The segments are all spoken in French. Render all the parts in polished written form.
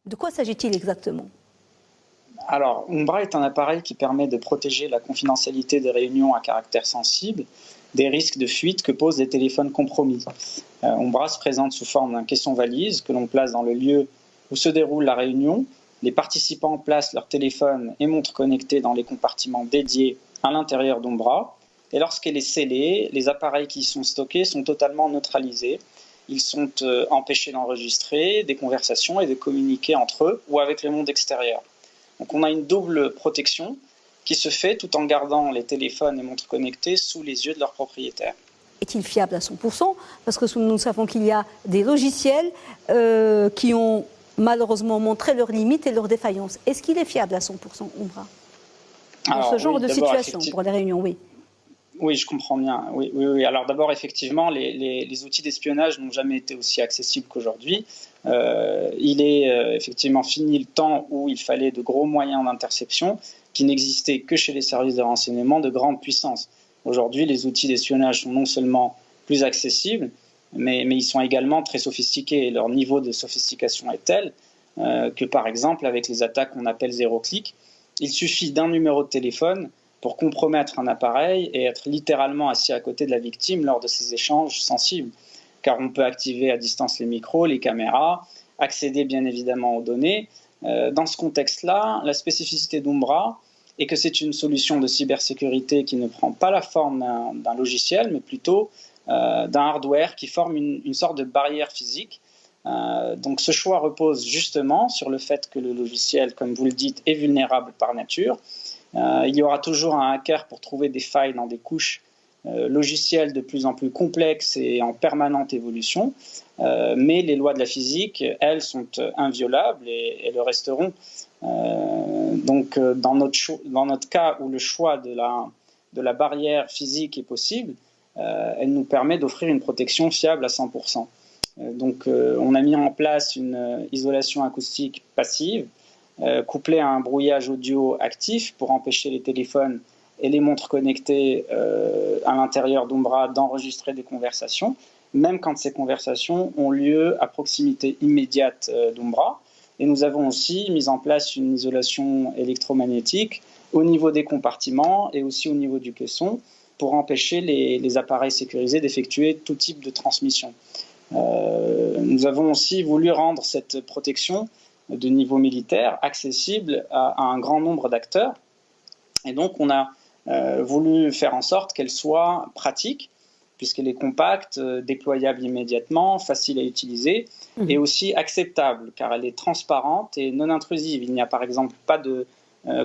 De quoi s'agit-il exactement? Alors, Umbra est un appareil qui permet de protéger la confidentialité des réunions à caractère sensible des risques de fuite que posent les téléphones compromis. Umbra se présente sous forme d'un caisson-valise que l'on place dans le lieu où se déroule la réunion. Les participants placent leur téléphone et montres connectées dans les compartiments dédiés à l'intérieur d'Umbra. Et lorsqu'elle est scellée, les appareils qui y sont stockés sont totalement neutralisés. Ils sont empêchés d'enregistrer des conversations et de communiquer entre eux ou avec le monde extérieur. Donc on a une double protection qui se fait tout en gardant les téléphones et montres connectées sous les yeux de leurs propriétaires. Est-il fiable à 100%? Parce que nous savons qu'il y a des logiciels qui ont malheureusement montré leurs limites et leurs défaillances. Est-ce qu'il est fiable à 100%, Umbra? Dans ce genre de situation, pour les réunions, oui. Oui, je comprends bien. Oui. Alors d'abord, effectivement, les outils d'espionnage n'ont jamais été aussi accessibles qu'aujourd'hui. Il est effectivement fini le temps où il fallait de gros moyens d'interception qui n'existaient que chez les services de renseignement de grande puissance. Aujourd'hui, les outils d'espionnage sont non seulement plus accessibles, mais ils sont également très sophistiqués. Et leur niveau de sophistication est tel que, par exemple, avec les attaques qu'on appelle zéro clic, il suffit d'un numéro de téléphone pour compromettre un appareil et être littéralement assis à côté de la victime lors de ces échanges sensibles. Car on peut activer à distance les micros, les caméras, accéder bien évidemment aux données. Dans ce contexte-là, la spécificité d'Umbra est que c'est une solution de cybersécurité qui ne prend pas la forme d'un logiciel, mais plutôt d'un hardware qui forme une sorte de barrière physique. Donc ce choix repose justement sur le fait que le logiciel, comme vous le dites, est vulnérable par nature. Il y aura toujours un hacker pour trouver des failles dans des couches logicielles de plus en plus complexes et en permanente évolution. Mais les lois de la physique, elles, sont inviolables et le resteront. Donc dans notre cas où le choix de la barrière physique est possible, elle nous permet d'offrir une protection fiable à 100%. Donc on a mis en place une isolation acoustique passive couplée à un brouillage audio actif pour empêcher les téléphones et les montres connectées à l'intérieur d'Umbra d'enregistrer des conversations, même quand ces conversations ont lieu à proximité immédiate d'Umbra. Et nous avons aussi mis en place une isolation électromagnétique au niveau des compartiments et aussi au niveau du caisson pour empêcher les appareils sécurisés d'effectuer tout type de transmission. Nous avons aussi voulu rendre cette protection de niveau militaire accessible à un grand nombre d'acteurs. Et donc on a voulu faire en sorte qu'elle soit pratique, puisqu'elle est compacte, déployable immédiatement, facile à utiliser, et aussi acceptable, car elle est transparente et non intrusive. Il n'y a par exemple pas de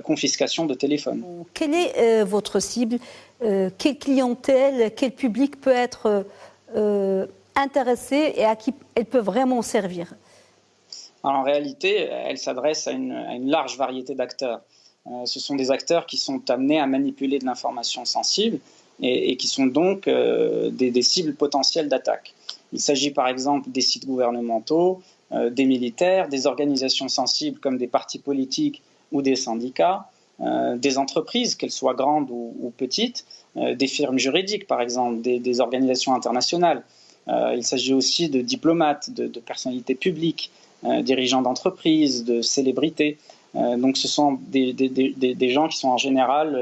confiscation de téléphone. Quelle est votre cible? Quelle clientèle, quel public peut être intéressé et à qui elle peut vraiment servir? Alors, en réalité, elle s'adresse à une large variété d'acteurs. Ce sont des acteurs qui sont amenés à manipuler de l'information sensible et qui sont donc des cibles potentielles d'attaque. Il s'agit par exemple des sites gouvernementaux, des militaires, des organisations sensibles comme des partis politiques ou des syndicats, des entreprises, qu'elles soient grandes ou petites, des firmes juridiques par exemple, des organisations internationales. Il s'agit aussi de diplomates, de personnalités publiques, dirigeants d'entreprises, de célébrités. Donc ce sont des gens qui sont en général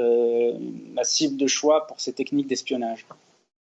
la cible de choix pour ces techniques d'espionnage.